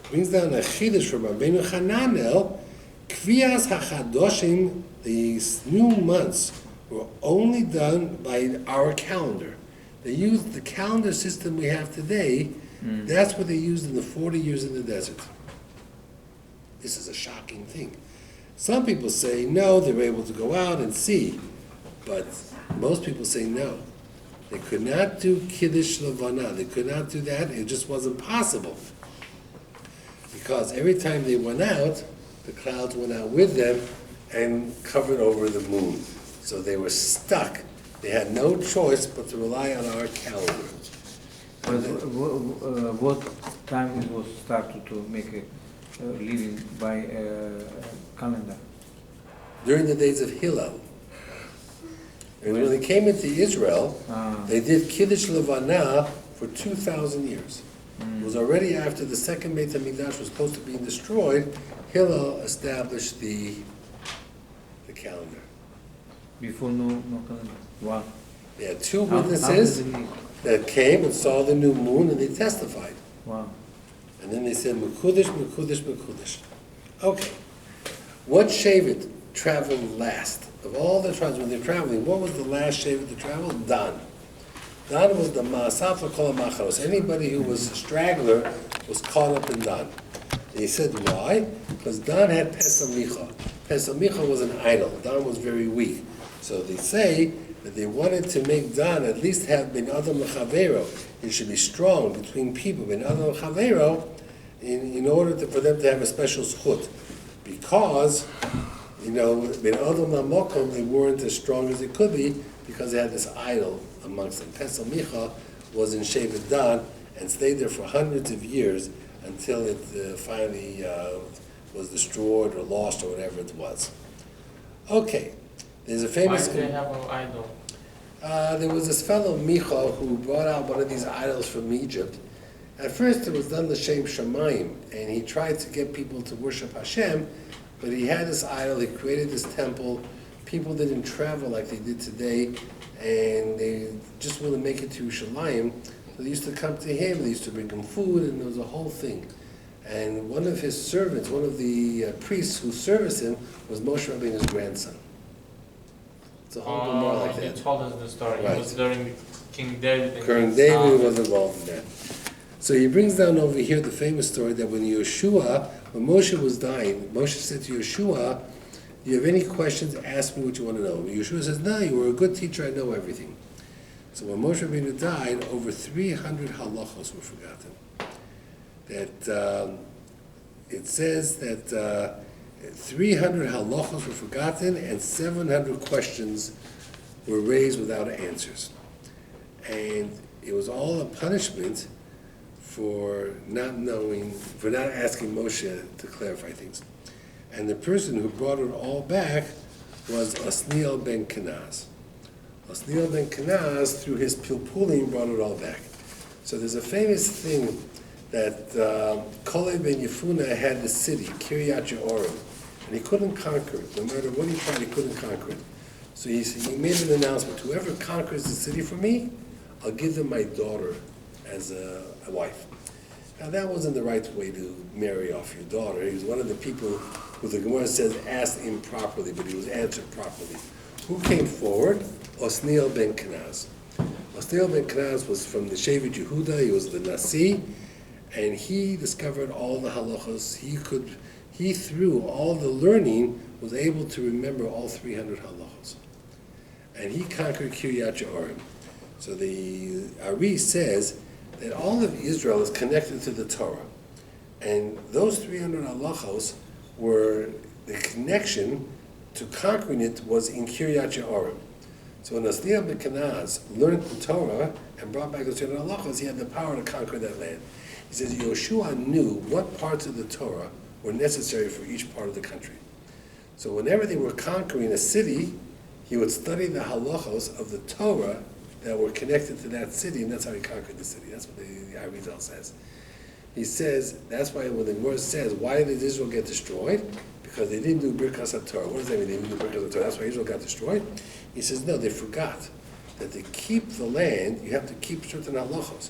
S1: brings down a Chiddush from Rabbeinu Hananel, Kviyas HaChadoshim, these new months were only done by our calendar. They used the calendar system we have today. That's what they used in the 40 years in the desert. This is a shocking thing. Some people say no, they were able to go out and see, but most people say no. They could not do Kiddush Levana. They could not do that. It just wasn't possible. Because every time they went out, the clouds went out with them and covered over the moon. So they were stuck. They had no choice but to rely on our calendar.
S3: But what time it was started to make a living by calendar?
S1: During the days of Hillel. And when they came into Israel, they did Kiddush Levana for 2,000 years. It was already after the second Beit HaMikdash was close to being destroyed, Hillel established the calendar.
S3: Before no calendar. Wow.
S1: They had two
S3: How
S1: witnesses
S3: did they-
S1: that came and saw the new moon and they testified.
S3: Wow.
S1: And then they said, Mekudesh, Mekudesh, Mekudesh. Okay. What Shevet traveled last? Of all the tribes, when they're traveling, what was the last Shevet to travel? Dan. Dan was the Ma'asaf L'Kol HaMacharos. Anybody who was a straggler was caught up in Dan. And he said, why? Because Dan had Pesamicha. Pesamicha was an idol. Dan was very weak. So they say that they wanted to make Dan at least have Ben Adam L'Chavero. It should be strong between people, Ben Adam L'Chavero, in order for them to have a special zchut. Because, Ben Adam L'Mokom, they weren't as strong as they could be because they had this idol amongst them. Pesach Micha was in Shevet Dan and stayed there for hundreds of years until it finally was destroyed or lost or whatever it was. Okay, there's a famous...
S2: Why do they have an idol?
S1: There was this fellow Micha who brought out one of these idols from Egypt. At first it was done l'shem Shamayim, and he tried to get people to worship Hashem, but he had this idol, he created this temple. People didn't travel like they did today, and they just wouldn't make it to Yerushalayim. So they used to come to him, they used to bring him food, and there was a whole thing. And one of his servants, one of the priests who serviced him, was Moshe Rabbeinu's grandson. It's a whole more like that.
S2: You told us the story.
S1: Right.
S2: It was during King David. And
S1: King David was involved in that. So he brings down over here the famous story that when Moshe was dying, Moshe said to Yeshua, "Do you have any questions? Ask me what you want to know." Yeshua says, "No, you were a good teacher. I know everything." So when Moshe Rabbeinu died, over 300 halachos were forgotten. That it says that 300 halachos were forgotten and 700 questions were raised without answers. And it was all a punishment for not asking Moshe to clarify things. And the person who brought it all back was Osniel ben Kenaz. Osniel ben Kenaz, through his pilpulim, brought it all back. So there's a famous thing that Kalev ben Yefuna had the city, Kiryat Ye'orim, and he couldn't conquer it. No matter what he tried, he couldn't conquer it. So he made an announcement, whoever conquers the city for me, I'll give them my daughter as a wife. Now that wasn't the right way to marry off your daughter. He was one of the people who the Gemara says asked improperly, but he was answered properly. Who came forward? Osniel ben Kenaz. Osniel ben Kenaz was from the Shevet Yehuda. He was the Nasi, and he discovered all the halachos. He through all the learning was able to remember all 300 halachos, and he conquered Kiryat Ye'orim. So the Ari says that all of Israel is connected to the Torah, and those 300 halachos were the connection to conquering it was in Kiryat Ye'orim. So when Osniel ben Kenaz learned the Torah and brought back the 300 halachos, he had the power to conquer that land. He says Yoshua knew what parts of the Torah were necessary for each part of the country. So whenever they were conquering a city, he would study the halachos of the Torah that were connected to that city, and that's how he conquered the city. That's what the Arizal says. He says, that's why when the verse says, why did Israel get destroyed? Because they didn't do Birkas HaTorah. What does that mean, they didn't do Birkas HaTorah? That's why Israel got destroyed? He says, no, they forgot that to keep the land, you have to keep certain halachos.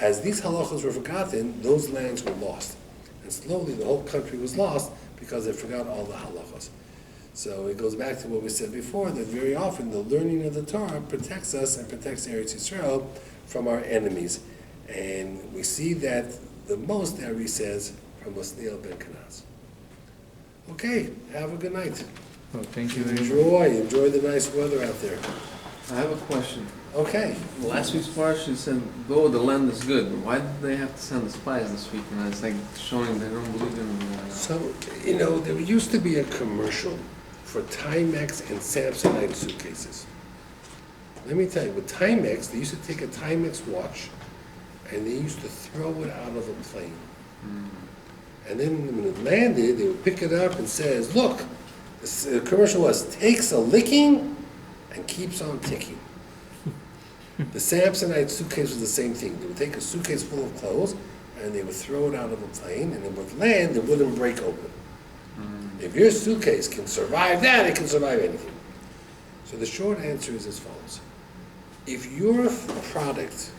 S1: As these halachos were forgotten, those lands were lost. And slowly the whole country was lost because they forgot all the halachos. So it goes back to what we said before, that very often the learning of the Torah protects us and protects Eretz Yisrael from our enemies. And we see that the most there, he says, from Osniel ben Kenaz. Okay, have a good night.
S3: Oh, thank you very much.
S1: Enjoy the nice weather out there.
S5: I have a question.
S1: Okay.
S5: Last week's parsha said, though the land is good, why did they have to send the spies this week? And it's like showing they don't believe in...
S1: So, there used to be a commercial for Timex and Samsonite suitcases. Let me tell you, with Timex, they used to take a Timex watch and they used to throw it out of a plane. And then when it landed, they would pick it up and says, look, the commercial was, takes a licking and keeps on ticking. The Samsonite suitcase was the same thing. They would take a suitcase full of clothes and they would throw it out of a plane, and it would land, it wouldn't break open. If your suitcase can survive that, it can survive anything. So the short answer is as follows. If your product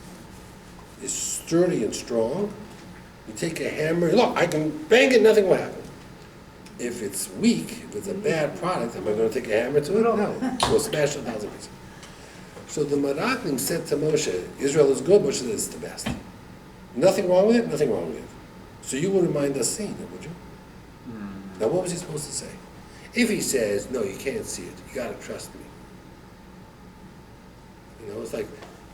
S1: is sturdy and strong, you take a hammer, look, I can bang it, nothing will happen. If it's weak, if it's a bad product, am I going to take a hammer to it? No. We'll smash it 1,000 pieces. So the Meraglim said to Moshe, Israel is good, Moshe says it's the best. Nothing wrong with it, nothing wrong with it. So you wouldn't mind us seeing it, would you? Now what was he supposed to say? If he says, no, you can't see it, you got to trust me. It's like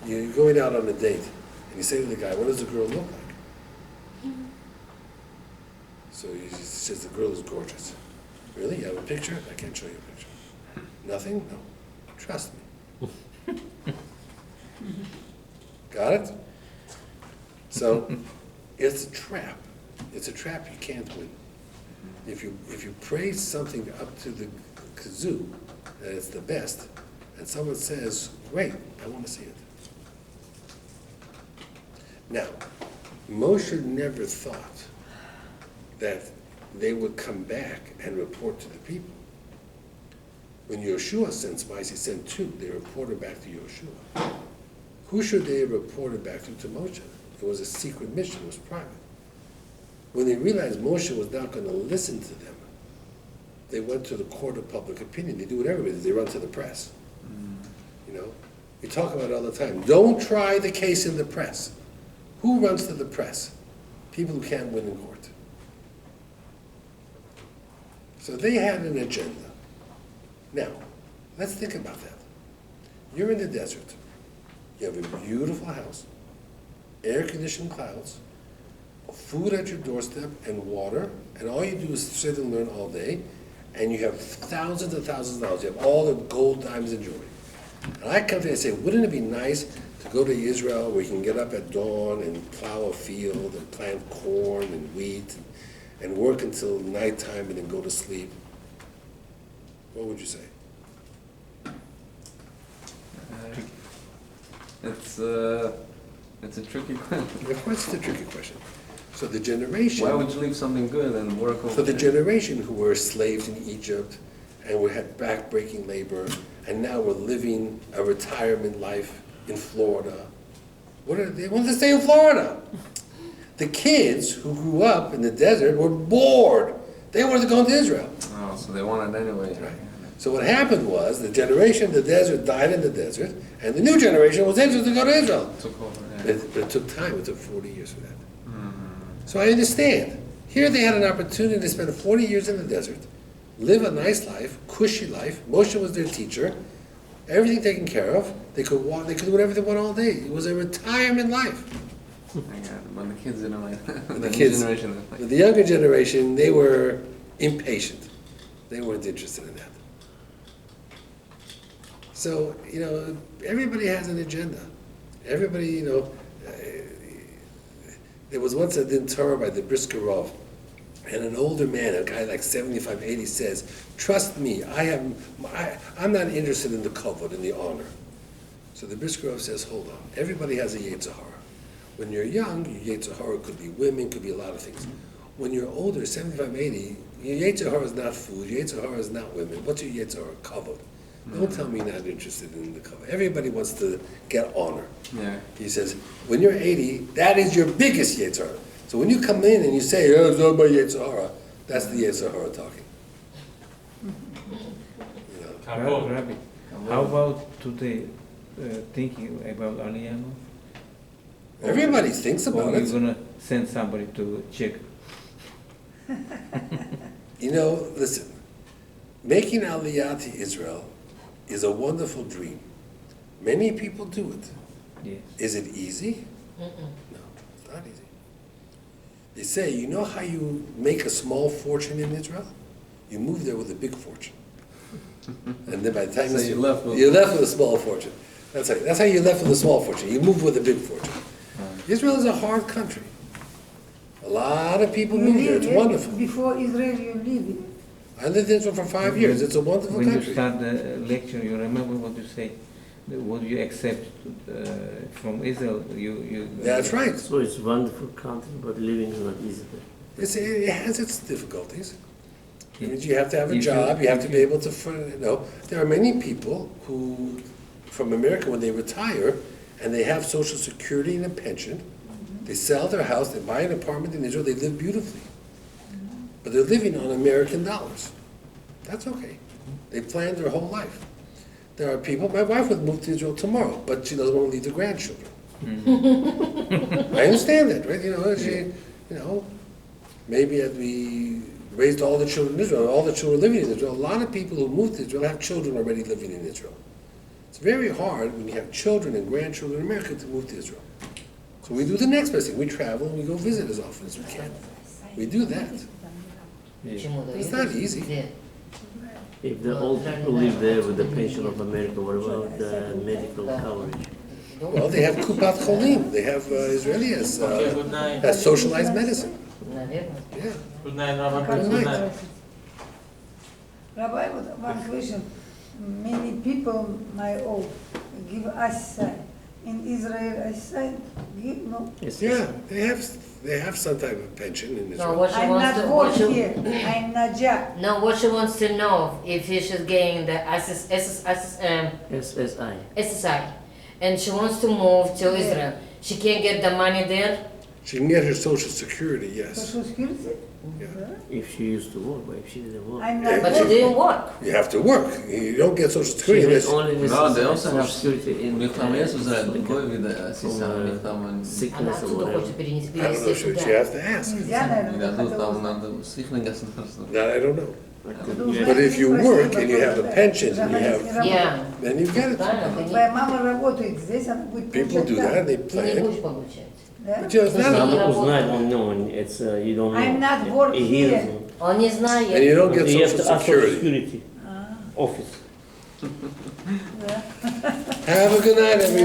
S1: you're going out on a date, and you say to the guy, what does the girl look like? So he says, the girl is gorgeous. Really? You have a picture? I can't show you a picture. Nothing? No. Trust me. Got it? So, it's a trap. It's a trap you can't win. If you praise something up to the kazoo, that it's the best, and someone says, great, I want to see it. Now, Moshe never thought that they would come back and report to the people. When Yeshua sent spies, he sent two. They reported back to Yeshua. Who should they have reported back to Moshe? It was a secret mission, it was private. When they realized Moshe was not going to listen to them, they went to the court of public opinion. They do what everybody does, they run to the press. We talk about it all the time. Don't try the case in the press. Who runs to the press? People who can't win in court. So they had an agenda. Now, let's think about that. You're in the desert. You have a beautiful house, air-conditioned clouds, food at your doorstep, and water, and all you do is sit and learn all day, and you have thousands and thousands of dollars. You have all the gold, diamonds, and jewelry. And I come to you and say, wouldn't it be nice to go to Israel where you can get up at dawn and plow a field and plant corn and wheat and work until nighttime and then go to sleep? What would you say?
S5: It's a tricky question.
S1: Of course it's a tricky question. So the generation...
S5: Why would you leave something good and work over
S1: So the
S5: there?
S1: generation who were slaves in Egypt and we had back-breaking labor, and now we're living a retirement life in Florida. They wanted to stay in Florida. The kids who grew up in the desert were bored. They wanted to go into Israel.
S5: Oh, so they want it anyway.
S1: Right. So what happened was the generation in the desert died in the desert, and the new generation was interested to go to Israel.
S5: Took over, yeah.
S1: But it took time. It took 40 years for that. So I understand. Here they had an opportunity to spend 40 years in the desert, live a nice life, cushy life. Moshe was their teacher. Everything taken care of. They could walk. They could do whatever they want all day. It was a retirement life.
S5: I got it. But the kids didn't like that.
S1: The kids,
S5: generation didn't like
S1: the younger generation, they were impatient. They weren't interested in that. So, everybody has an agenda. Everybody, there was once a din Torah by the Bryks, and an older man, a guy like 75, 80, says, trust me, I'm not interested in the kavod, in the honor. So the Bryks says, hold on, everybody has a Yetzer Hara. When you're young, your Yetzer Hara could be women, could be a lot of things. When you're older, 75, 80, your Yetzer Hara is not food, your Yetzer Hara is not women. What's your Yetzer Hara? Kavod. Don't tell me you're not interested in the kavod. Everybody wants to get honor.
S5: Yeah.
S1: He says, when you're 80, that is your biggest Yetzer Hara. So when you come in and you say, oh, it's not my Yetzer Hara, that's the Yetzer Hara talking. You know?
S2: Kavod.
S3: Rabbi, how about today, thinking about Aliyah?
S1: Everybody thinks
S3: Or
S1: about
S3: you're
S1: it.
S3: gonna send somebody to check?
S1: You know, listen, making Aliyah to Israel is a wonderful dream. Many people do it.
S3: Yes.
S1: Is it easy? No, it's not easy. They say, you know how you make a small fortune in Israel? You move there with a big fortune. And then by the time
S5: So you're left with-
S1: you're left with a small fortune. That's how you're left with a small fortune. You move with a big fortune. Israel is a hard country. A lot of people move there. It's wonderful.
S4: Before Israel, you live in.
S1: I lived in Israel for 5 years. It's a wonderful
S3: When you
S1: country.
S3: start the lecture, you remember what you say, what you accept from Israel, you.
S1: That's right.
S6: So it's a wonderful country, but living is not easy there.
S1: It has its difficulties.
S3: Yeah.
S1: It means you have to have a
S3: If you-
S1: job, you have
S3: if
S1: to be
S3: you-
S1: able to, there are many people who, from America, when they retire, and they have Social Security and a pension, they sell their house, they buy an apartment in Israel, they live beautifully. But they're living on American dollars. That's okay. They planned their whole life. There are people, my wife would move to Israel tomorrow, but she doesn't want to leave the grandchildren. I understand that, right? Maybe as we raised all the children in Israel, all the children living in Israel, a lot of people who moved to Israel have children already living in Israel. It's very hard when you have children and grandchildren in America to move to Israel. So we do the next best thing. We travel and we go visit as often as we can. We do that. It's not easy.
S6: If the old people live there with the pension of America, what about the medical coverage?
S1: Well, they have Kupat Cholim. They have Israeli
S2: Okay, good night.
S1: has socialized medicine. Yeah.
S2: Good night, Rabbi.
S1: Good
S2: Good
S1: night.
S2: night.
S4: Rabbi, one question. Many people, my old, give us in Israel, I said, give, no.
S6: Yes,
S1: Yeah, they have some type of pension in
S7: No,
S1: Israel.
S7: what she
S4: I'm
S7: wants
S4: not
S7: to,
S4: work here, I'm not job.
S7: no, what she wants to know if she's getting the
S6: SSI.
S7: SSI, and she wants to move to
S4: Yeah.
S7: Israel. She can't get the money there.
S1: She can get her Social Security, yes.
S4: Social Security?
S1: Yeah.
S6: If she used to work, but if she didn't work.
S4: I'm
S1: Yeah,
S4: not
S7: But she
S4: work.
S7: didn't work.
S1: You have to work. You don't get Social
S6: She
S1: Security
S6: has
S1: unless
S6: only this
S5: No, they also
S6: Social
S5: have
S6: Security in
S5: Милхамес was
S6: like
S5: the boy with the assistant
S7: Она
S6: sickness or
S7: отсюда
S6: whatever.
S7: хочет перенести
S1: I don't know, she
S7: сюда.
S1: has to ask.
S4: Нельзя, наверное,
S5: Yeah,
S4: хотела
S5: там
S4: узнать.
S5: надо сихлен государство.
S1: That I don't know.
S4: Хотела узнать,
S1: But if you
S4: спросила,
S1: work and you have a pension and you have,
S4: работает.
S7: Yeah.
S1: then you get it.
S7: Правильно, ты не,
S4: Твоя мама работает здесь, она будет
S1: People
S4: получать
S1: do
S4: там.
S1: that, they
S7: ты не
S1: plan.
S7: будешь получать.
S4: Да?
S1: But you know, it's not,
S6: Надо узнать, он no, it's you don't know.
S4: I'm not work
S6: He
S4: here.
S6: doesn't.
S7: Он не
S1: and you
S7: знает.
S1: don't get
S6: You have
S1: Social
S6: to ask Social
S1: Security.
S6: Security office.
S4: Да.
S1: Have a good night, everybody.